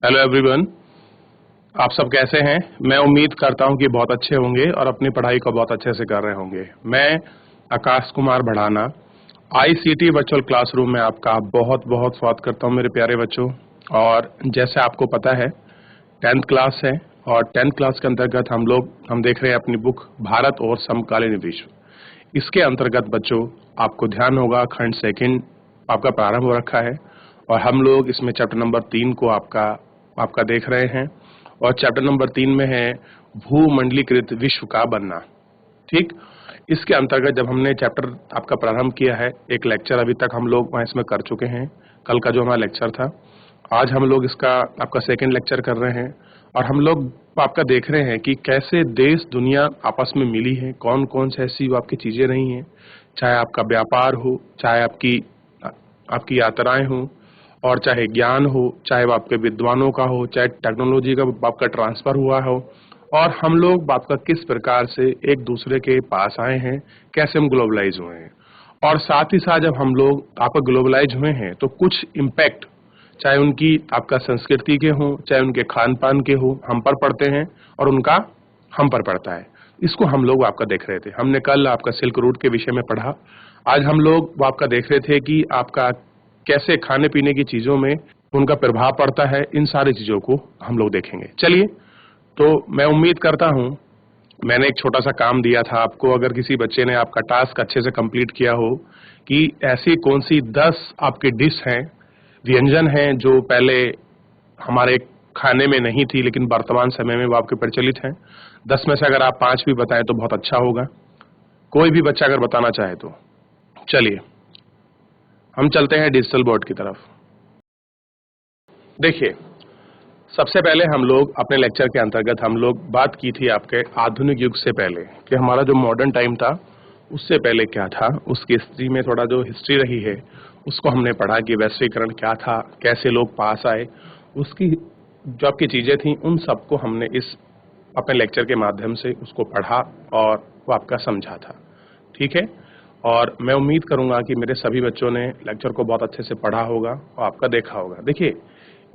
Hello everyone, आप सब कैसे हैं? मैं उम्मीद करता हूं कि बहुत अच्छे होंगे और अपनी पढ़ाई को बहुत अच्छे से कर रहे होंगे। मैं Akash Kumar Bhadana ICT virtual classroom में आपका बहुत बहुत स्वागत करता हूं मेरे प्यारे बच्चों। और जैसे आपको पता है 10th क्लास है और 10th क्लास के अंतर्गत हम देख रहे हैं अपनी बुक भारत और समकालीन विश्व। इसके अंतर्गत बच्चों आपको ध्यान होगा खंड सेकंड आपका प्रारंभ हो रखा है और हम लोग इसमें चैप्टर नंबर 3 को आपका देख रहे हैं और चैप्टर नंबर 3 में है भूमंडलीकृत विश्व का बनना। ठीक, इसके अंतर्गत जब हमने चैप्टर आपका प्रारंभ किया है, एक लेक्चर अभी तक हम लोग वहां इसमें कर चुके हैं। कल का जो हमारा लेक्चर था, आज हम लोग इसका आपका सेकंड लेक्चर कर रहे हैं और हम लोग आपका देख रहे हैं कि कैसे देश दुनिया आपस में मिली है, कौन कौन से ऐसी आपकी चीजें रही हैं, चाहे आपका व्यापार हो, चाहे आपकी यात्राएं हो, और चाहे ज्ञान हो, चाहे वो आपके विद्वानों का हो, चाहे टेक्नोलॉजी का आपका ट्रांसफर हुआ हो, और हम लोग आपका किस प्रकार से एक दूसरे के पास आए हैं, कैसे हम ग्लोबलाइज हुए हैं। और साथ ही साथ जब हम लोग आपका ग्लोबलाइज हुए हैं तो कुछ इम्पैक्ट चाहे उनकी आपका संस्कृति के हो, चाहे उनके खान पान के हो, हम पर पड़ते हैं और उनका हम पर पड़ता है। इसको हम लोग आपका देख रहे थे। हमने कल आपका सिल्क रूट के विषय में पढ़ा। आज हम लोग वो आपका देख रहे थे कि आपका कैसे खाने पीने की चीजों में उनका प्रभाव पड़ता है। इन सारी चीजों को हम लोग देखेंगे। चलिए, तो मैं उम्मीद करता हूं मैंने एक छोटा सा काम दिया था आपको, अगर किसी बच्चे ने आपका टास्क अच्छे से कंप्लीट किया हो कि ऐसी कौन सी 10 आपकी डिश हैं, व्यंजन हैं जो पहले हमारे खाने में नहीं थी लेकिन वर्तमान समय में वो आपके प्रचलित हैं। 10 में से अगर आप 5 भी बताएं तो बहुत अच्छा होगा। कोई भी बच्चा अगर बताना चाहे तो। चलिए, हम चलते हैं डिजिटल बोर्ड की तरफ। देखिए, सबसे पहले हम लोग अपने लेक्चर के अंतर्गत हम लोग बात की थी आपके आधुनिक युग से पहले कि हमारा जो मॉडर्न टाइम था उससे पहले क्या था, उसकी हिस्ट्री में थोड़ा जो हिस्ट्री रही है उसको हमने पढ़ा कि वैश्वीकरण क्या था, कैसे लोग पास आए, उसकी जो आपकी चीजें थी उन सबको हमने इस अपने लेक्चर के माध्यम से उसको पढ़ा और वो आपका समझा था। ठीक है, और मैं उम्मीद करूंगा कि मेरे सभी बच्चों ने लेक्चर को बहुत अच्छे से पढ़ा होगा और आपका देखा होगा। देखिए,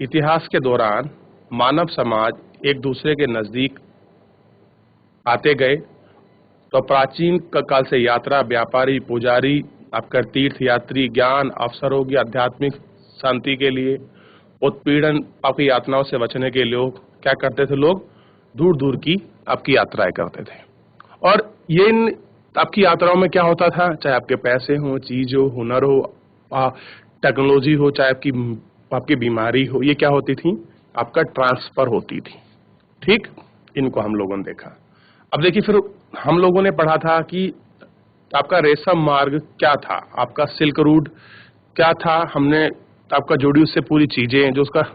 इतिहास के दौरान मानव समाज एक दूसरे के नजदीक आते गए, तो प्राचीन काल से यात्रा, व्यापारी, पुजारी, आपका तीर्थ यात्री, ज्ञान, अवसरों की आध्यात्मिक शांति के लिए, उत्पीड़न आपकी यातनाओं से बचने के लोग क्या करते थे, लोग दूर दूर की आपकी यात्राएं करते थे। और ये इन आपकी यात्राओं में क्या होता था, चाहे आपके पैसे हो, चीज हो, हुनर हो, टेक्नोलॉजी हो, चाहे आपकी बीमारी हो, ये क्या होती थी, आपका ट्रांसफर होती थी। ठीक, इनको हम लोगों ने देखा। अब देखिए, फिर हम लोगों ने पढ़ा था कि आपका रेशम मार्ग क्या था, आपका सिल्क रूट क्या था, हमने आपका जोड़ी उससे पूरी चीजें जो उसका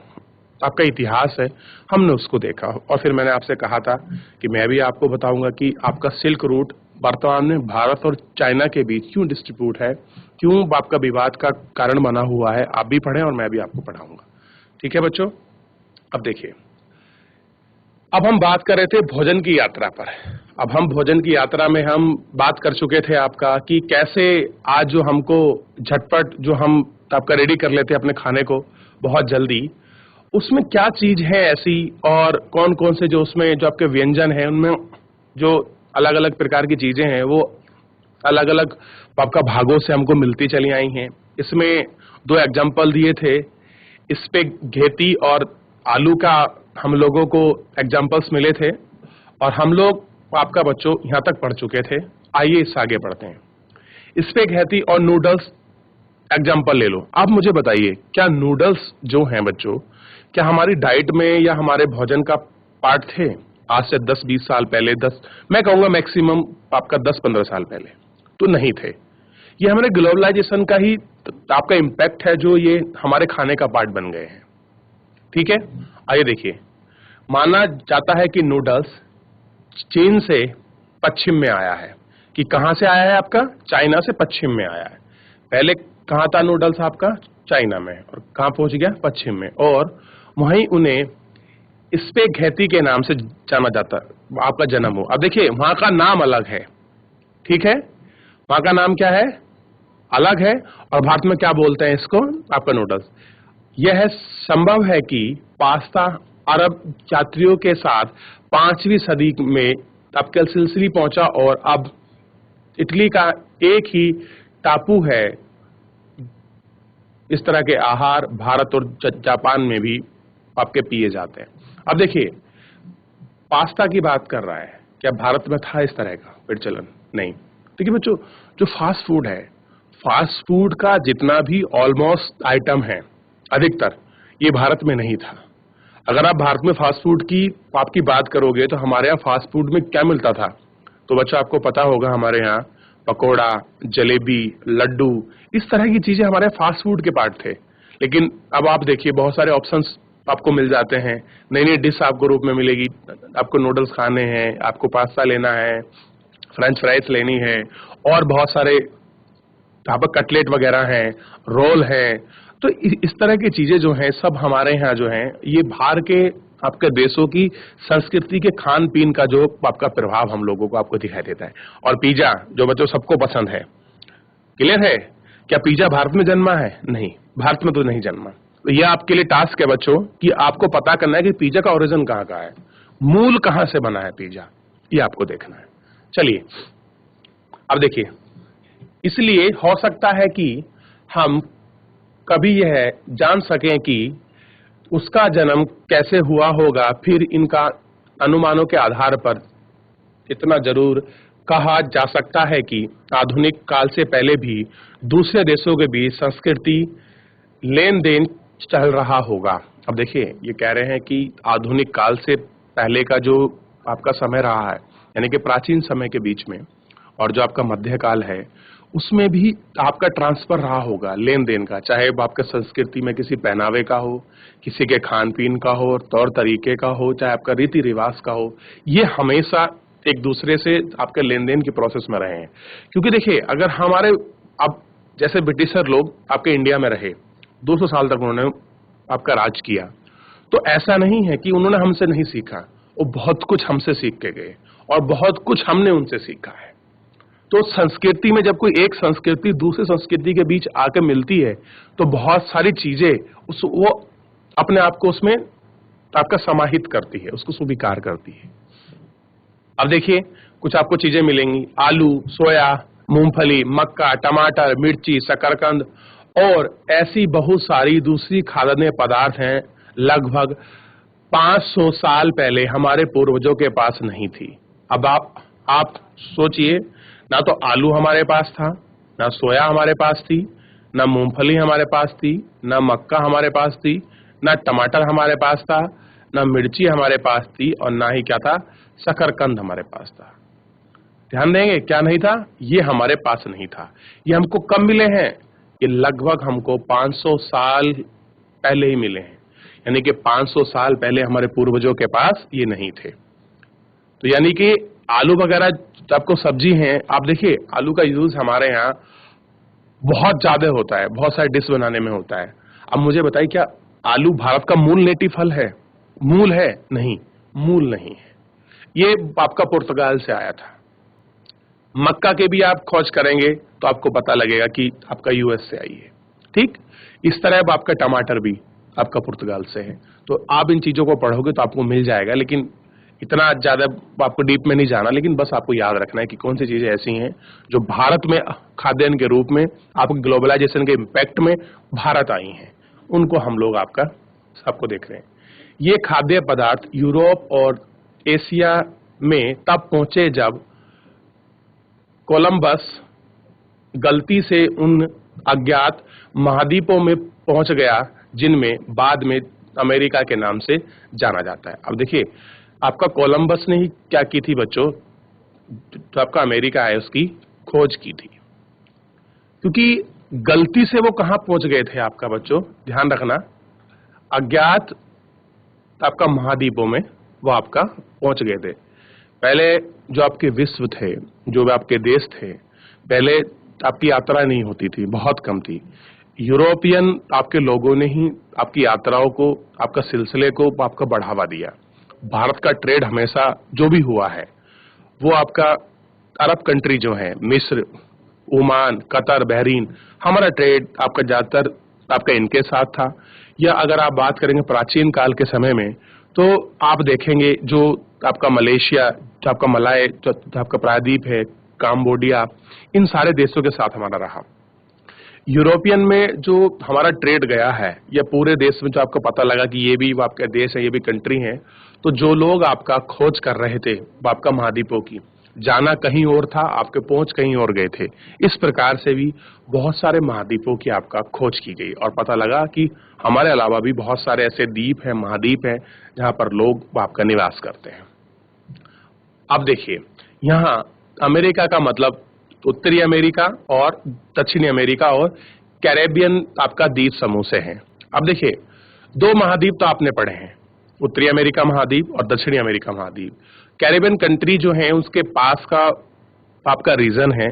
आपका इतिहास है हमने उसको देखा। और फिर मैंने आपसे कहा था कि मैं भी आपको बताऊंगा कि आपका सिल्क रूट वर्तमान में भारत और चाइना के बीच क्यों डिस्ट्रीब्यूट है, क्यों आपका विवाद का कारण बना हुआ है। आप भी पढ़ें और मैं भी आपको पढ़ाऊंगा। ठीक है बच्चों, अब देखिए, अब हम बात कर रहे थे भोजन की यात्रा पर। अब हम भोजन की यात्रा में हम बात कर चुके थे आपका कि कैसे आज जो हमको झटपट जो हम आपका रेडी कर लेते हैं अपने खाने को बहुत जल्दी, उसमें क्या चीज है ऐसी और कौन कौन से जो उसमें जो आपके व्यंजन हैं उनमें जो अलग अलग प्रकार की चीजें हैं वो अलग अलग आपका भागों से हमको मिलती चली आई हैं। इसमें 2 एग्जाम्पल दिए थे, इस पे घेती और आलू का हम लोगों को एग्जाम्पल्स मिले थे और हम लोग आपका बच्चों यहाँ तक पढ़ चुके थे। आइए इससे आगे बढ़ते हैं। इस पे घेती और नूडल्स एग्जाम्पल ले लो। अब मुझे बताइए, क्या नूडल्स जो हैं बच्चों, क्या हमारी डाइट में या हमारे भोजन का पार्ट थे आज से 10-20 साल पहले? 10, मैं कहूंगा मैक्सिमम आपका 10-15 साल पहले तो नहीं थे। ये हमारे ग्लोबलाइजेशन का ही आपका इम्पैक्ट है जो ये हमारे खाने का पार्ट बन गए हैं। ठीक है, आइए देखिए, माना जाता है कि नूडल्स चीन से पश्चिम में आया है। कि कहां से आया है आपका? चाइना से पश्चिम में आया है। पहले कहां था नूडल्स आपका? चाइना में, और कहां पहुंच गया? पश्चिम में, और वहीं उन्हें इस्पे घेती के नाम से जाना जाता, आपका जन्म हो। अब देखिए, वहां का नाम अलग है। ठीक है, वहां का नाम क्या है? अलग है। और भारत में क्या बोलते हैं इसको? आपका नूडल्स। यह संभव है कि पास्ता अरब यात्रियों के साथ 5वीं सदी में आपके सिलसिली पहुंचा और अब इटली का एक ही टापू है। इस तरह के आहार भारत और जापान में भी आपके पिए जाते हैं। अब देखिए, पास्ता की बात कर रहा है, क्या भारत में था इस तरह का प्रचलन? नहीं। देखिए बच्चों, जो फास्ट फूड है, फास्ट फूड का जितना भी ऑलमोस्ट आइटम है, अधिकतर ये भारत में नहीं था। अगर आप भारत में फास्ट फूड की आपकी बात करोगे तो हमारे यहाँ फास्ट फूड में क्या मिलता था? तो बच्चों आपको पता होगा, हमारे यहाँ पकोड़ा, जलेबी, लड्डू, इस तरह की चीजें हमारे फास्ट फूड के पार्ट थे। लेकिन अब आप देखिए, बहुत सारे ऑप्शंस आपको मिल जाते हैं, नई नई डिश आपको रूप में मिलेगी। आपको नूडल्स खाने हैं, आपको पास्ता लेना है, फ्रेंच फ्राइज लेनी है, और बहुत सारे यहाँ पर कटलेट वगैरह हैं, रोल हैं। तो इस तरह की चीजें जो हैं सब हमारे यहाँ जो हैं, ये बाहर के आपके देशों की संस्कृति के खान पीन का जो आपका प्रभाव हम लोगों को आपको दिखाई देता है। और पिज्जा जो बच्चों सबको पसंद है, क्लियर है? क्या पिज्जा भारत में जन्मा है? नहीं, भारत में तो नहीं जन्मा। तो ये आपके लिए टास्क है बच्चों कि आपको पता करना है कि पिज्जा का ओरिजिन कहाँ का है, मूल कहाँ से बना है पिज्जा, ये आपको देखना है। चलिए अब देखिए, इसलिए हो सकता है कि हम कभी यह जान सकें कि उसका जन्म कैसे हुआ होगा, फिर इनका अनुमानों के आधार पर इतना जरूर कहा जा सकता है कि आधुनिक काल से पहले भी दूसरे देशों के बीच संस्कृति लेन देन चल रहा होगा। अब देखिए, ये कह रहे हैं कि आधुनिक काल से पहले का जो आपका समय रहा है, यानी कि प्राचीन समय के बीच में, और जो आपका मध्यकाल है, उसमें भी आपका ट्रांसफर रहा होगा लेन देन का, चाहे वो आपके संस्कृति में किसी पहनावे का हो, किसी के खान पीन का हो, तौर तरीके का हो, चाहे आपका रीति रिवाज का हो, ये हमेशा एक दूसरे से आपके लेन देन की प्रोसेस में रहे हैं। क्योंकि देखिए, अगर हमारे अब जैसे ब्रिटिशर लोग आपके इंडिया में रहे, 200 साल तक उन्होंने आपका राज किया, तो ऐसा नहीं है कि उन्होंने हमसे नहीं सीखा, वो बहुत कुछ हमसे सीख के गए और बहुत कुछ हमने उनसे सीखा है। तो संस्कृति में जब कोई एक संस्कृति दूसरी संस्कृति के बीच आकर मिलती है, तो बहुत सारी चीजें वो अपने आप को उसमें आपका समाहित करती है, उसको स्वीकार करती है। अब देखिए, कुछ आपको चीजें मिलेंगी, आलू, सोया, मूंगफली, मक्का, टमाटर, मिर्ची, शकरकंद और ऐसी बहुत सारी दूसरी खाद्य पदार्थ हैं, लगभग 500 साल पहले हमारे पूर्वजों के पास नहीं थी। अब आप सोचिए, ना तो आलू हमारे पास था, ना सोया हमारे पास थी, ना मूंगफली हमारे पास थी, ना मक्का हमारे पास थी, ना टमाटर हमारे पास था, ना मिर्ची हमारे पास थी, और ना ही क्या था, शकरकंद हमारे पास था। ध्यान देंगे, क्या नहीं था? ये हमारे पास नहीं था। ये हमको कब मिले हैं? ये लगभग हमको 500 साल पहले ही मिले हैं। यानी कि 500 साल पहले हमारे पूर्वजों के पास ये नहीं थे। तो यानी कि आलू वगैरह आपको सब्जी हैं, आप देखिए आलू का यूज हमारे यहाँ बहुत ज्यादा होता है, बहुत सारे डिश बनाने में होता है। अब मुझे बताइए, क्या आलू भारत का मूल नेटिव फल है? मूल है? नहीं, मूल नहीं है। ये आपका पुर्तगाल से आया था। मक्का के भी आप खोज करेंगे तो आपको पता लगेगा कि आपका यूएस से आई है। ठीक इस तरह अब आपका टमाटर भी आपका पुर्तगाल से है। तो आप इन चीजों को पढ़ोगे तो आपको मिल जाएगा, लेकिन इतना ज्यादा आपको डीप में नहीं जाना, लेकिन बस आपको याद रखना है कि कौन सी चीजें ऐसी हैं जो भारत में खाद्यान्न के रूप में आपको ग्लोबलाइजेशन के इम्पैक्ट में भारत आई हैं, उनको हम लोग सबको देख रहे हैं। ये खाद्य पदार्थ यूरोप और एशिया में तब पहुंचे जब कोलंबस गलती से उन अज्ञात महाद्वीपों में पहुंच गया जिनमें बाद में अमेरिका के नाम से जाना जाता है। अब देखिए, आपका कोलंबस ने ही क्या की थी बच्चों, जो आपका अमेरिका है उसकी खोज की थी। क्योंकि गलती से वो कहां पहुंच गए थे आपका बच्चों, ध्यान रखना, अज्ञात आपका महाद्वीपों में वो आपका पहुंच गए थे। पहले जो आपके विश्व थे, जो आपके देश थे, पहले आपकी यात्रा नहीं होती थी, बहुत कम थी। यूरोपियन आपके लोगों ने ही आपकी यात्राओं को, आपका सिलसिले को आपका बढ़ावा दिया। भारत का ट्रेड हमेशा जो भी हुआ है वो आपका अरब कंट्री जो है, मिस्र, ओमान, कतर, बहरीन, हमारा ट्रेड आपका ज्यादातर आपका इनके साथ था, या अगर आप बात करेंगे प्राचीन काल के समय में, तो आप देखेंगे जो आपका मलेशिया, जो आपका मलाय, जो आपका प्रायद्वीप है, काम्बोडिया, इन सारे देशों के साथ हमारा रहा। यूरोपियन में जो हमारा ट्रेड गया है, या पूरे देश में जो आपको पता लगा कि ये भी आपका देश है, ये भी कंट्री है, तो जो लोग आपका खोज कर रहे थे आपका महाद्वीपों की, जाना कहीं और था, आपके पहुंच कहीं और गए थे। इस प्रकार से भी बहुत सारे महाद्वीपों की आपका खोज की गई और पता लगा कि हमारे अलावा भी बहुत सारे ऐसे द्वीप हैं, महाद्वीप हैं, जहां पर लोग आपका निवास करते हैं। अब देखिए, यहाँ अमेरिका का मतलब उत्तरी अमेरिका और दक्षिणी अमेरिका और कैरेबियन आपका द्वीप समूह से है। अब देखिए, दो महाद्वीप तो आपने पढ़े हैं, उत्तरी अमेरिका महाद्वीप और दक्षिणी अमेरिका महाद्वीप। कैरेबियन कंट्री जो है उसके पास का आपका रीजन है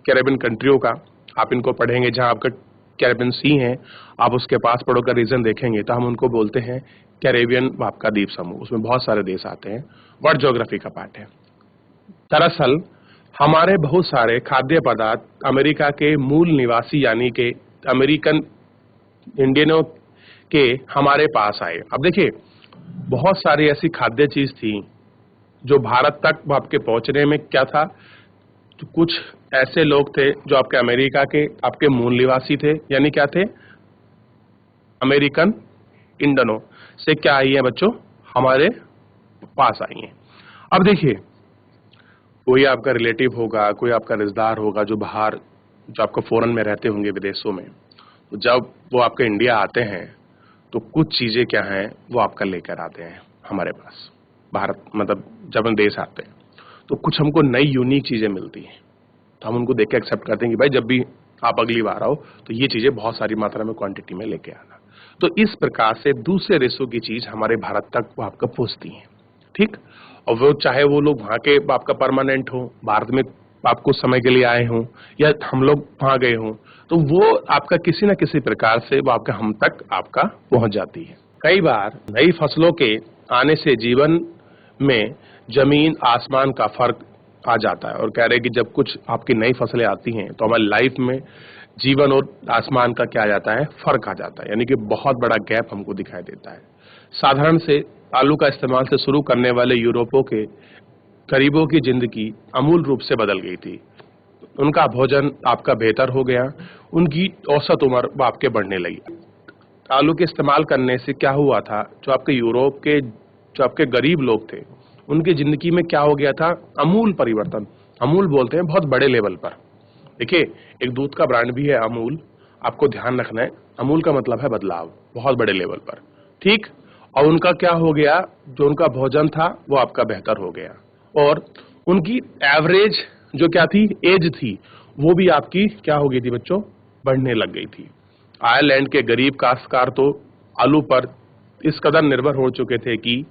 कैरेबियन कंट्रियों का, आप इनको पढ़ेंगे, जहां आपका कैरेबियन सी है, आप उसके पास पढ़ोगे रीजन देखेंगे तो हम उनको बोलते हैं कैरेबियन आपका द्वीप समूह। उसमें बहुत सारे देश आते हैं, वर्ल्ड ज्योग्राफी का पार्ट है। दरअसल हमारे बहुत सारे खाद्य पदार्थ अमेरिका के मूल निवासी यानी कि अमेरिकन इंडियनों के हमारे पास आए। अब देखिए, बहुत सारी ऐसी खाद्य चीज थी जो भारत तक आपके पहुंचने में क्या था, तो कुछ ऐसे लोग थे जो आपके अमेरिका के आपके मूल निवासी थे, यानी क्या थे, अमेरिकन इंडियनों से क्या आई है बच्चों, हमारे पास आई है। अब देखिए, कोई आपका रिलेटिव होगा, कोई आपका रिश्तेदार होगा जो बाहर, जो आपको फॉरेन में रहते होंगे विदेशों में, तो जब वो आपके इंडिया आते हैं तो कुछ चीजें क्या हैं वो आपका लेकर आते हैं हमारे पास। भारत मतलब जब हम देश आते हैं तो कुछ हमको नई यूनिक चीजें मिलती हैं, तो हम उनको देख के एक्सेप्ट करते हैं कि भाई जब भी आप अगली बार आओ तो ये चीजें बहुत सारी मात्रा में क्वांटिटी में लेके आना। तो इस प्रकार से दूसरे देशों की चीज हमारे भारत तक वो आपका पहुंचती है, ठीक। और वो चाहे वो लोग वहां के आपका परमानेंट हो, भारत में आप कुछ समय के लिए आए हों, या हम लोग वहां गए हों, तो वो आपका किसी न किसी प्रकार से वो आपका हम तक आपका पहुंच जाती है। कई बार नई फसलों के आने से जीवन में जमीन आसमान का फर्क आ जाता है, और कह रहे हैं कि जब कुछ आपकी नई फसलें आती हैं तो हमारी लाइफ में जीवन और आसमान का क्या आ जाता है, फर्क आ जाता है, यानी कि बहुत बड़ा गैप हमको दिखाई देता है। साधारण से आलू का इस्तेमाल से शुरू करने वाले यूरोपों के गरीबों की जिंदगी अमूल रूप से बदल गई थी। उनका भोजन आपका बेहतर हो गया, उनकी औसत उम्र आपके बढ़ने लगी। आलू के इस्तेमाल करने से क्या हुआ था, जो आपके यूरोप के जो आपके गरीब लोग थे उनकी जिंदगी में क्या हो गया था, अमूल परिवर्तन। अमूल बोलते हैं बहुत बड़े लेवल पर। देखिए, एक दूध का ब्रांड भी है अमूल, आपको ध्यान रखना है, अमूल का मतलब है बदलाव बहुत बड़े लेवल पर, ठीक। और उनका क्या हो गया, जो उनका भोजन था वो आपका बेहतर हो गया, और उनकी एवरेज जो क्या थी, एज थी, वो भी आपकी क्या हो गई थी बच्चों, बढ़ने लग गई थी। आयरलैंड के गरीब काश्तकार तो आलू पर इस कदर निर्भर हो चुके थे कि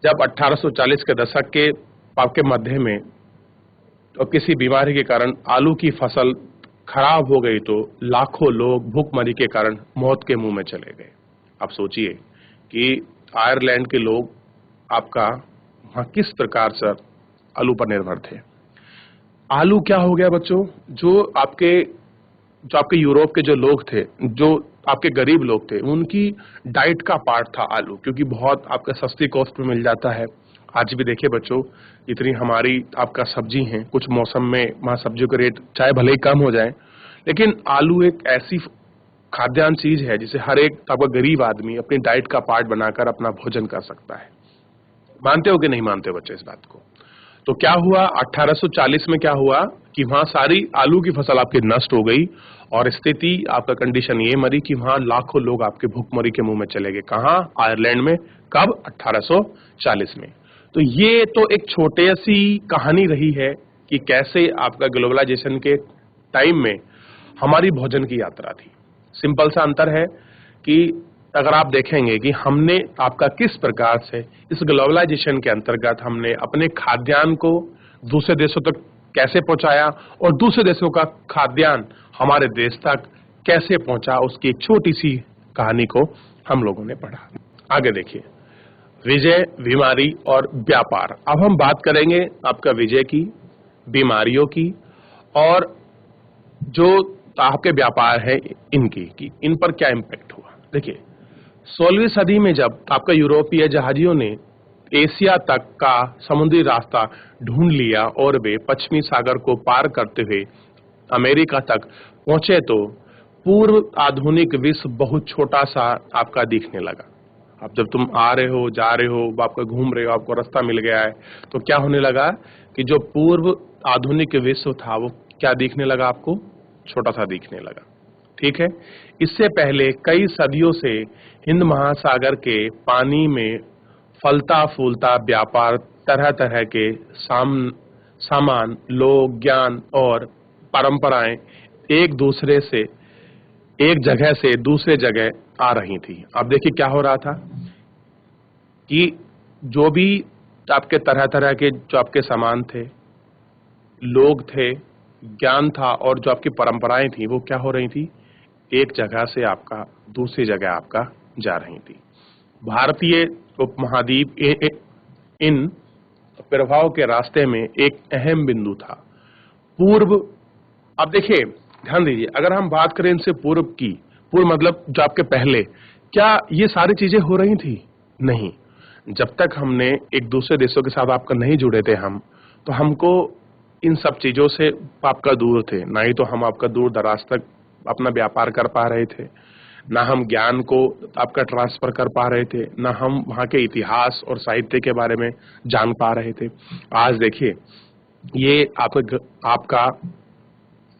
जब 1840 के दशक के आपके मध्य में तो किसी बीमारी के कारण आलू की फसल खराब हो गई तो लाखों लोग भूखमरी के कारण मौत के मुंह में चले गए। आप सोचिए कि आयरलैंड के लोग आपका वहां किस प्रकार से आलू पर निर्भर थे। आलू क्या हो गया बच्चों, जो आपके यूरोप के जो लोग थे, जो आपके गरीब लोग थे, उनकी डाइट का पार्ट था आलू, क्योंकि बहुत आपका सस्ती कॉस्ट में मिल जाता है। आज भी देखिए बच्चों, इतनी हमारी आपका सब्जी हैं, कुछ मौसम में वहां सब्जियों के रेट चाहे भले ही कम हो जाए, लेकिन आलू एक ऐसी खाद्यान्न चीज है जिसे हर एक आपका गरीब आदमी अपनी डाइट का पार्ट बनाकर अपना भोजन कर सकता है। मानते हो कि नहीं मानते हो बच्चे इस बात को? तो क्या हुआ, 1840 में क्या हुआ कि वहां सारी आलू की फसल आपकी नष्ट हो गई, और स्थिति आपका कंडीशन ये मरी कि वहां लाखों लोग आपके भूखमरी के मुंह में चले गए। कहां? आयरलैंड में। कब? 1840 में। तो ये तो एक छोटी सी कहानी रही है कि कैसे आपका ग्लोबलाइजेशन के टाइम में हमारी भोजन की यात्रा थी। सिंपल सा अंतर है कि अगर आप देखेंगे कि हमने आपका किस प्रकार से इस ग्लोबलाइजेशन के अंतर्गत हमने अपने खाद्यान्न को दूसरे देशों तक कैसे पहुंचाया, और दूसरे देशों का खाद्यान्न हमारे देश तक कैसे पहुंचा, उसकी एक छोटी सी कहानी को हम लोगों ने पढ़ा। आगे देखिए, विजय, बीमारी और व्यापार। अब हम बात करेंगे आपका विजय की, बीमारियों की, और जो आपके व्यापार है इनकी कि इन पर क्या इम्पैक्ट हुआ। देखिए 16वीं सदी में जब आपका यूरोपीय जहाजियों ने एशिया तक का समुद्री रास्ता ढूंढ लिया और वे पश्चिमी सागर को पार करते हुए अमेरिका तक पहुंचे तो पूर्व आधुनिक विश्व बहुत छोटा सा आपका दिखने लगा। अब जब तुम आ रहे हो, जा रहे हो, आपका घूम रहे हो, आपको रास्ता मिल गया है, तो क्या होने लगा कि जो पूर्व आधुनिक विश्व था वो क्या दिखने लगा आपको? छोटा सा दिखने लगा। ठीक है। इससे पहले कई सदियों से हिंद महासागर के पानी में फलता फूलता व्यापार, तरह तरह के सामान, लोग, ज्ञान और परंपराएं एक दूसरे से, एक जगह से दूसरे जगह आ रही थी। अब देखिए क्या हो रहा था कि जो भी आपके तरह तरह के जो आपके सामान थे, लोग थे, ज्ञान था और जो आपकी परंपराएं थी वो क्या हो रही थी? एक जगह से आपका दूसरी जगह आपका जा रही थी। भारतीय उपमहाद्वीप इन प्रभाव के रास्ते में एक अहम बिंदु था। पूर्व, अब देखिए ध्यान दीजिए, अगर हम बात करें इनसे पूर्व की, पूर्व मतलब जो आपके पहले, क्या ये सारी चीजें हो रही थी? नहीं। जब तक हमने एक दूसरे देशों के साथ आपका नहीं जुड़े थे हम, तो हमको इन सब चीजों से आपका दूर थे, ना ही तो हम आपका दूर दराज तक अपना व्यापार कर पा रहे थे, ना हम ज्ञान को आपका ट्रांसफर कर पा रहे थे, ना हम वहाँ के इतिहास और साहित्य के बारे में जान पा रहे थे। आज देखिए ये आपका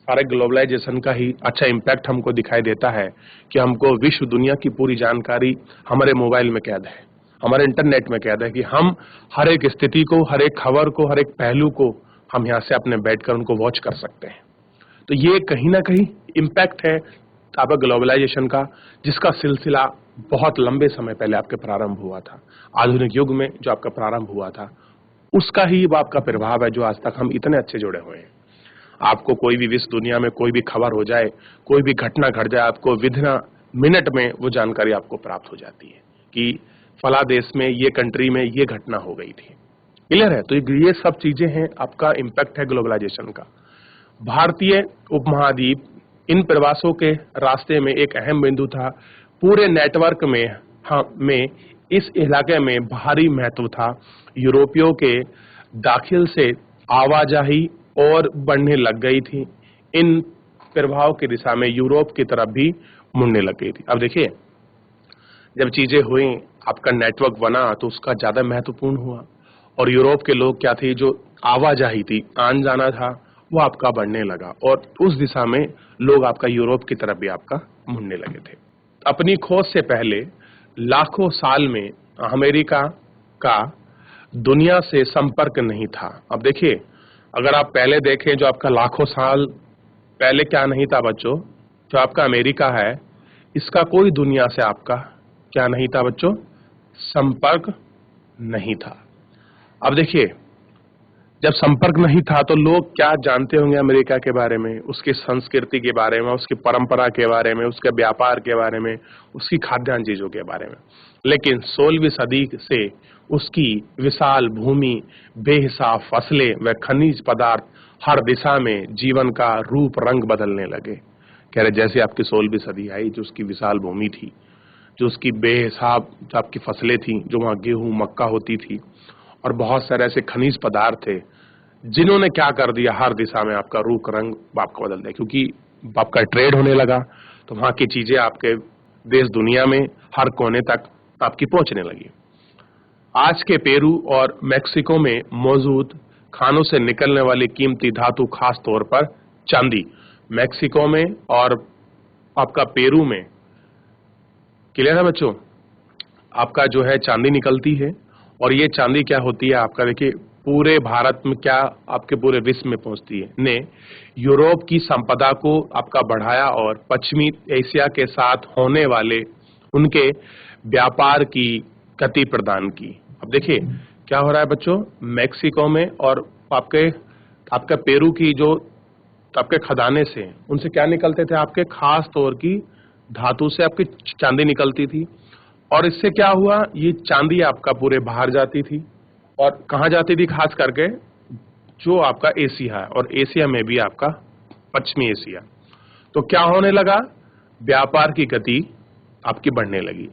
सारे ग्लोबलाइजेशन का ही अच्छा इम्पैक्ट हमको दिखाई देता है कि हमको विश्व दुनिया की पूरी जानकारी हमारे मोबाइल में कैद है, हमारे इंटरनेट में कैद है कि हम हर एक स्थिति को, हर एक खबर को, हर एक पहलू को हम यहाँ से अपने बैठकर उनको वॉच कर सकते हैं। तो ये कहीं ना कहीं इम्पैक्ट है आपका ग्लोबलाइजेशन का, जिसका सिलसिला बहुत लंबे समय पहले आपके प्रारंभ हुआ था। आधुनिक युग में जो आपका प्रारंभ हुआ था उसका ही आपका प्रभाव है जो आज तक हम इतने अच्छे जुड़े हुए हैं। आपको कोई भी विश्व दुनिया में कोई भी खबर हो जाए, कोई भी घटना घट जाए, आपको विदिन मिनट में वो जानकारी आपको प्राप्त हो जाती है कि फला देश में, ये कंट्री में ये घटना हो गई थी। क्लियर है? तो ये सब चीजें हैं, आपका इम्पैक्ट है ग्लोबलाइजेशन का। भारतीय उपमहाद्वीप इन प्रवासों के रास्ते में एक अहम बिंदु था। पूरे नेटवर्क में इस इलाके में भारी महत्व था। यूरोपियों के दाखिल से आवाजाही और बढ़ने लग गई थी। इन प्रभाव की दिशा में यूरोप की तरफ भी मुड़ने लग गई थी। अब देखिए जब चीजें हुई, आपका नेटवर्क बना तो उसका ज्यादा महत्वपूर्ण हुआ और यूरोप के लोग क्या थे, जो आवाजाही थी, आन जाना था, वो आपका बढ़ने लगा और उस दिशा में लोग आपका यूरोप की तरफ भी आपका मुड़ने लगे थे। अपनी खोज से पहले लाखों साल में अमेरिका का दुनिया से संपर्क नहीं था। अब देखिए अगर आप पहले देखें, जो आपका लाखों साल पहले क्या नहीं था बच्चों, जो आपका अमेरिका है, इसका कोई दुनिया से आपका क्या नहीं था बच्चों? संपर्क नहीं था। अब देखिए जब संपर्क नहीं था तो लोग क्या जानते होंगे अमेरिका के बारे में, उसकी संस्कृति के बारे में, उसकी परंपरा के बारे में, उसके व्यापार के बारे में, उसकी खाद्यान्न चीजों के बारे में। लेकिन 16वीं सदी से उसकी विशाल भूमि, बेहिसाब फसलें व खनिज पदार्थ, हर दिशा में जीवन का रूप रंग बदलने लगे। कह रहे जैसे आपकी 16वीं सदी आई, जो उसकी विशाल भूमि थी, जो उसकी बेहिसाब आपकी फसलें थी, जो वहाँ गेहूं मक्का होती थी और बहुत सारे ऐसे खनिज पदार्थ थे जिन्होंने क्या कर दिया, हर दिशा में आपका रूप रंग आपका बदल दिया। क्योंकि आपका ट्रेड होने लगा तो वहां की चीजें आपके देश दुनिया में हर कोने तक आपकी पहुंचने लगी। आज के पेरू और मेक्सिको में मौजूद खानों से निकलने वाली कीमती धातु, खास तौर पर चांदी, मेक्सिको में और आपका पेरू में, क्लियर है बच्चों, आपका जो है चांदी निकलती है। और ये चांदी क्या होती है आपका, देखिए पूरे भारत में क्या आपके पूरे विश्व में पहुंचती है, ने यूरोप की संपदा को आपका बढ़ाया और पश्चिमी एशिया के साथ होने वाले उनके व्यापार की गति प्रदान की। अब देखिए क्या हो रहा है बच्चों, मेक्सिको में और आपका पेरू की जो आपके खदाने से, उनसे क्या निकलते थे, आपके खास तौर की धातु से आपकी चांदी निकलती थी। और इससे क्या हुआ, ये चांदी आपका पूरे बाहर जाती थी और कहाँ जाती थी, खास करके जो आपका एशिया है, और एशिया में भी आपका पश्चिमी एशिया। तो क्या होने लगा, व्यापार की गति आपकी बढ़ने लगी।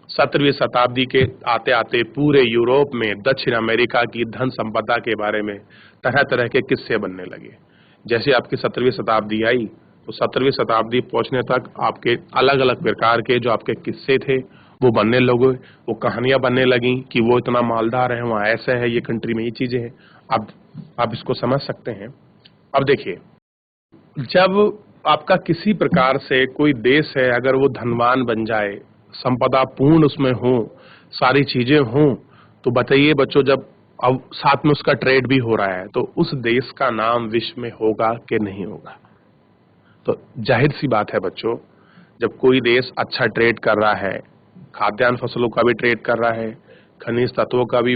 17वीं शताब्दी के आते आते पूरे यूरोप में दक्षिण अमेरिका की धन संपदा के बारे में तरह तरह के किस्से बनने लगे। जैसे आपकी 17वीं शताब्दी आई तो 17वीं शताब्दी पहुंचने तक आपके अलग अलग प्रकार के जो आपके किस्से थे वो बनने लगे, वो कहानियां बनने लगी कि वो इतना मालदार है, वहाँ ऐसा है, ये कंट्री में ये चीजें हैं। अब आप इसको समझ सकते हैं। अब देखिए, जब आपका किसी प्रकार से कोई देश है अगर वो धनवान बन जाए, संपदा पूर्ण उसमें हो, सारी चीजें हों, तो बताइए बच्चों, जब अब साथ में उसका ट्रेड भी हो रहा है तो उस देश का नाम विश्व में होगा कि नहीं होगा? तो जाहिर सी बात है बच्चों, जब कोई देश अच्छा ट्रेड कर रहा है, खाद्यान्न फसलों का भी ट्रेड कर रहा है, खनिज तत्वों का भी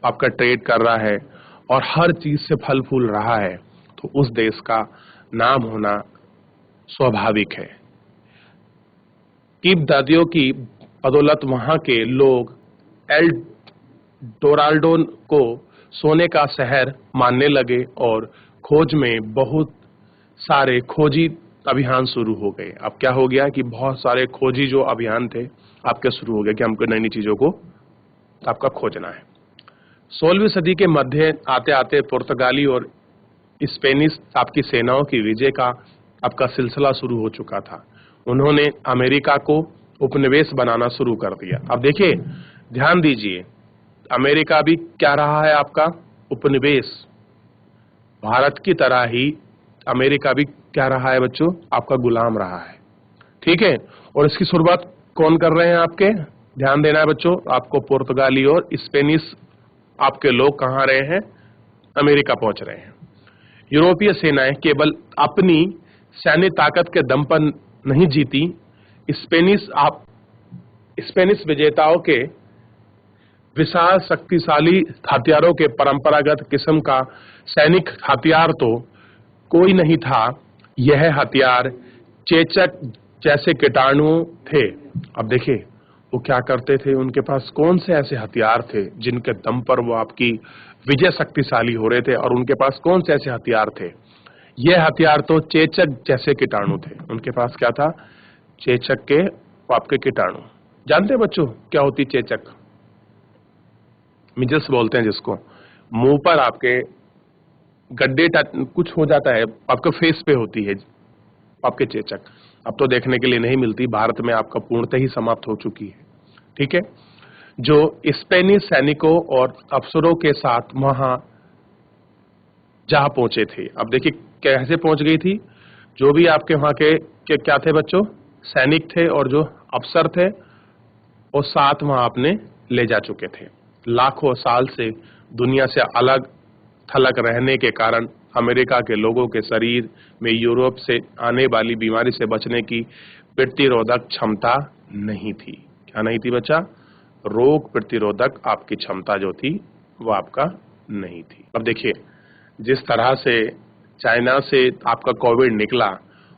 आपका ट्रेड कर रहा है और हर चीज से फल फूल रहा है, तो उस देश का नाम होना स्वाभाविक है। कीप दादियों की बदौलत वहां के लोग एल डोराल्डो को सोने का शहर मानने लगे और खोज में बहुत सारे खोजी अभियान शुरू हो गए। अब क्या हो गया कि बहुत सारे खोजी जो अभियान थे आपके शुरू हो गए कि हमको नई नई चीजों को आपका खोजना है। 16वीं सदी के मध्य आते आते पुर्तगाली और स्पेनिश आपकी सेनाओं की विजय का आपका सिलसिला शुरू हो चुका था। उन्होंने अमेरिका को उपनिवेश बनाना शुरू कर दिया। अब देखिए, ध्यान दीजिए, अमेरिका भी क्या रहा है आपका उपनिवेश। भारत की तरह ही अमेरिका भी क्या रहा है बच्चों, आपका गुलाम रहा है। ठीक है, और इसकी शुरुआत कौन कर रहे हैं आपके, ध्यान देना है बच्चों, आपको पुर्तगाली और स्पेनिश आपके लोग कहां रहे हैं, अमेरिका पहुंच रहे हैं। यूरोपीय सेनाएं केवल अपनी सैन्य ताकत के दम पर नहीं जीती, स्पेनिश विजेताओं के विशाल शक्तिशाली हथियारों के परंपरागत किस्म का सैनिक हथियार तो कोई नहीं था। यह हथियार चेचक जैसे कीटाणुओं थे। अब देखिए, वो क्या करते थे, उनके पास कौन से ऐसे हथियार थे जिनके दम पर वो आपकी विजय शक्तिशाली हो रहे थे, और उनके पास कौन से ऐसे हथियार थे, यह हथियार तो चेचक जैसे कीटाणु थे। उनके पास क्या था, चेचक के आपके कीटाणु। जानते हैं बच्चों क्या होती चेचक, मिजल्स बोलते हैं जिसको, मुंह पर आपके गड्ढे कुछ हो जाता है, आपके फेस पे होती है आपके चेचक। अब तो देखने के लिए नहीं मिलती, भारत में आपका पूर्णतः ही समाप्त हो चुकी है। ठीक है, जो स्पेनिश सैनिकों और अफसरों के साथ वहां जा पहुंचे थे। अब देखिए कैसे पहुंच गई थी, जो भी आपके वहां के क्या थे बच्चों, सैनिक थे और जो अफसर थे, और साथ वहां आपने ले जा चुके थे। लाखों साल से दुनिया से अलग थलग रहने के कारण अमेरिका के लोगों के शरीर में यूरोप से आने वाली बीमारी से बचने की प्रतिरोधक क्षमता नहीं थी। क्या नहीं थी बच्चा, रोग प्रतिरोधक आपकी क्षमता जो थी वो आपका नहीं थी। अब देखिए, जिस तरह से चाइना से आपका कोविड निकला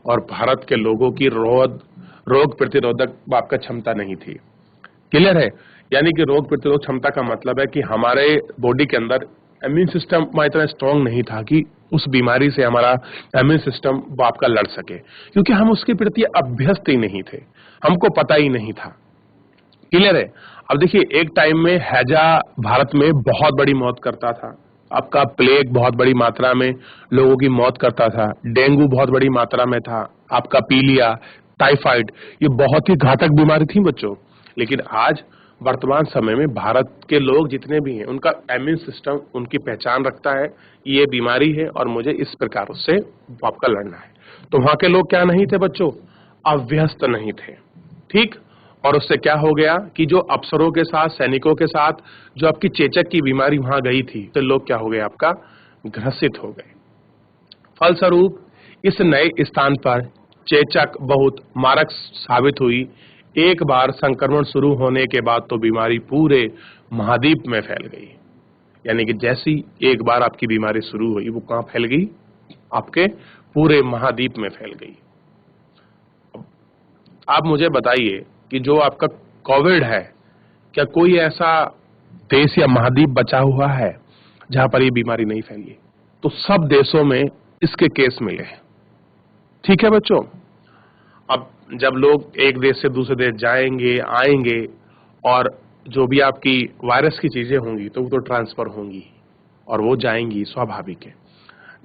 और भारत के लोगों की रोग प्रतिरोधक आपका क्षमता नहीं थी। क्लियर है, यानी कि रोग प्रतिरोधक क्षमता का मतलब है कि हमारे बॉडी के अंदर इम्यून सिस्टम इतना स्ट्रांग नहीं था कि उस बीमारी से हमारा इम्यून सिस्टम आपका लड़ सके, क्योंकि हम उसके प्रति अभ्यस्त ही नहीं थे, हमको पता ही नहीं था। क्लियर है। अब देखिए, एक टाइम में हैजा भारत में बहुत बड़ी मौत करता था, आपका प्लेग बहुत बड़ी मात्रा में लोगों की मौत करता था, डेंगू बहुत बड़ी मात्रा में था, आपका पीलिया, टाइफाइड, ये बहुत ही घातक बीमारी थी बच्चों। लेकिन आज वर्तमान समय में भारत के लोग जितने भी हैं, उनका इम्यून सिस्टम उनकी पहचान रखता है, ये बीमारी है और मुझे इस प्रकार उससे आपका लड़ना है। तो वहां के लोग क्या नहीं थे बच्चों, अभ्यस्त नहीं थे। ठीक, और उससे क्या हो गया कि जो अफसरों के साथ, सैनिकों के साथ जो आपकी चेचक की बीमारी वहां गई थी, तो लोग क्या हो गए, आपका ग्रसित हो गए। फलस्वरूप इस नए स्थान पर चेचक बहुत मारक साबित हुई। एक बार संक्रमण शुरू होने के बाद तो बीमारी पूरे महाद्वीप में फैल गई। यानी कि जैसी एक बार आपकी बीमारी शुरू हुई, वो कहां फैल गई, आपके पूरे महाद्वीप में फैल गई। आप मुझे बताइए कि जो आपका कोविड है, क्या कोई ऐसा देश या महाद्वीप बचा हुआ है जहां पर ये बीमारी नहीं फैली? तो सब देशों में इसके केस मिले हैं। ठीक है बच्चों। अब जब लोग एक देश से दूसरे देश जाएंगे आएंगे और जो भी आपकी वायरस की चीजें होंगी तो वो तो ट्रांसफर होंगी और वो जाएंगी, स्वाभाविक है।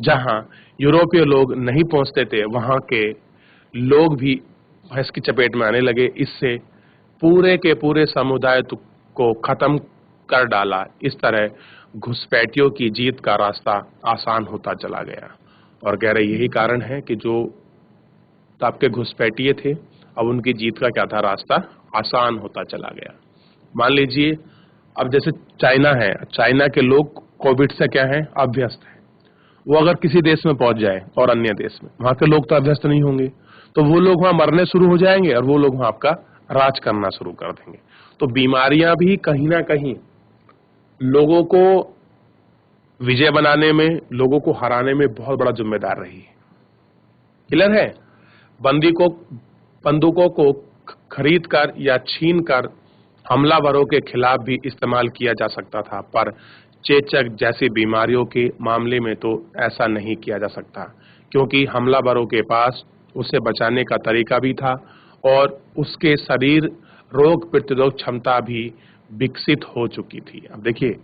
जहां यूरोपीय लोग नहीं पहुंचते थे वहां के लोग भी इसकी चपेट में आने लगे। इससे पूरे के पूरे समुदाय को खत्म कर डाला। इस तरह घुसपैठियों की जीत का रास्ता आसान होता चला गया। और कह रहे यही कारण है कि जो आपके घुसपैठिए थे अब उनकी जीत का क्या था, रास्ता आसान होता चला गया। मान लीजिए अब जैसे चाइना है, चाइना के लोग कोविड से क्या है, अभ्यस्त है। वो अगर किसी देश में पहुंच जाए और अन्य देश में, वहां के लोग तो अभ्यस्त नहीं होंगे, तो वो लोग वहां मरने शुरू हो जाएंगे और वो लोग वहां आपका राज करना शुरू कर देंगे। तो बीमारियां भी कहीं ना कहीं लोगों को विजय बनाने में, लोगों को हराने में बहुत बड़ा जिम्मेदार रही है। क्लियर है? बंदूकों को खरीद कर या छीन कर हमलावरों के खिलाफ भी इस्तेमाल किया जा सकता था, पर चेचक जैसी बीमारियों के मामले में तो ऐसा नहीं किया जा सकता, क्योंकि हमलावरों के पास उसे बचाने का तरीका भी था और उसके शरीर रोग प्रतिरोधक क्षमता भी विकसित हो चुकी थी। अब देखिए,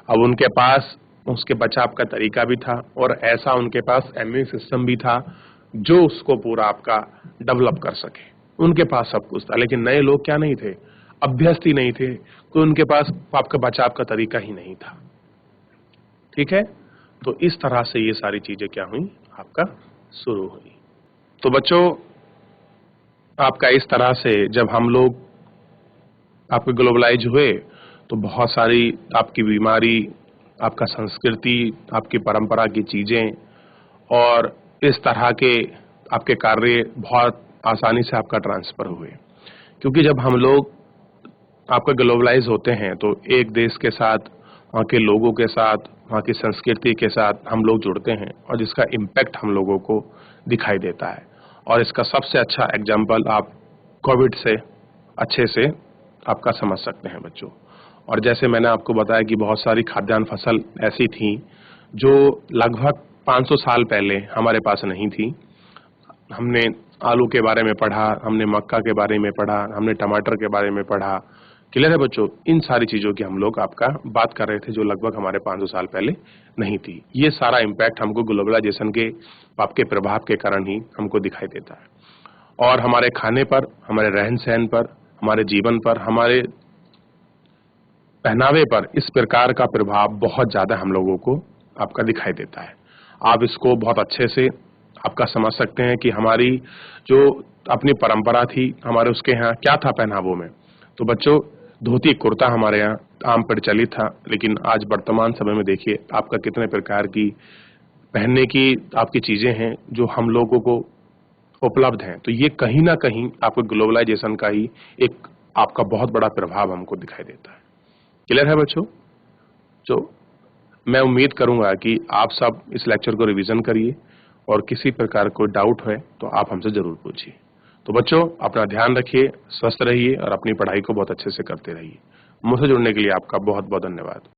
अब उनके पास उसके बचाव का तरीका भी था और ऐसा उनके पास इम्यून सिस्टम भी था जो उसको पूरा आपका डेवलप कर सके। उनके पास सब कुछ था, लेकिन नए लोग क्या नहीं थे, अभ्यस्त ही नहीं थे, तो उनके पास आपका बचाव का तरीका ही नहीं था। ठीक है? तो इस तरह से ये सारी चीजें क्या हुई, आपका शुरू हुई। तो बच्चों, आपका इस तरह से जब हम लोग आपके ग्लोबलाइज हुए तो बहुत सारी आपकी बीमारी, आपका संस्कृति, आपकी परंपरा की चीजें और इस तरह के आपके कार्य बहुत आसानी से आपका ट्रांसफर हुए। क्योंकि जब हम लोग आपका ग्लोबलाइज होते हैं तो एक देश के साथ, वहाँ के लोगों के साथ, वहाँ की संस्कृति के साथ हम लोग जुड़ते हैं और जिसका इम्पैक्ट हम लोगों को दिखाई देता है। और इसका सबसे अच्छा एग्जाम्पल आप कोविड से अच्छे से आपका समझ सकते हैं बच्चों। और जैसे मैंने आपको बताया कि बहुत सारी खाद्यान्न फसल ऐसी थी जो लगभग 500 साल पहले हमारे पास नहीं थी। हमने आलू के बारे में पढ़ा, हमने मक्का के बारे में पढ़ा, हमने टमाटर के बारे में पढ़ा। क्लियर है बच्चों? इन सारी चीजों की हम लोग आपका बात कर रहे थे जो लगभग हमारे 500 साल पहले नहीं थी। ये सारा इम्पैक्ट हमको ग्लोबलाइजेशन के आपके प्रभाव के कारण ही हमको दिखाई देता है। और हमारे खाने पर, हमारे रहन सहन पर, हमारे जीवन पर, हमारे पहनावे पर इस प्रकार का प्रभाव बहुत ज्यादा हम लोगों को आपका दिखाई देता है। आप इसको बहुत अच्छे से आपका समझ सकते हैं कि हमारी जो अपनी परंपरा थी, हमारे उसके यहाँ क्या था पहनावों में। तो बच्चों, धोती कुर्ता हमारे यहाँ आम प्रचलित था, लेकिन आज वर्तमान समय में देखिए आपका कितने प्रकार की पहनने की आपकी चीजें हैं जो हम लोगों को उपलब्ध हैं। तो ये कहीं ना कहीं आपको ग्लोबलाइजेशन का ही एक आपका बहुत बड़ा प्रभाव हमको दिखाई देता है। क्लियर है बच्चों? तो मैं उम्मीद करूंगा कि आप सब इस लेक्चर को रिवीजन करिए और किसी प्रकार कोई डाउट है तो आप हमसे जरूर पूछिए। तो बच्चों, अपना ध्यान रखिए, स्वस्थ रहिए और अपनी पढ़ाई को बहुत अच्छे से करते रहिए। मुझसे जुड़ने के लिए आपका बहुत बहुत धन्यवाद।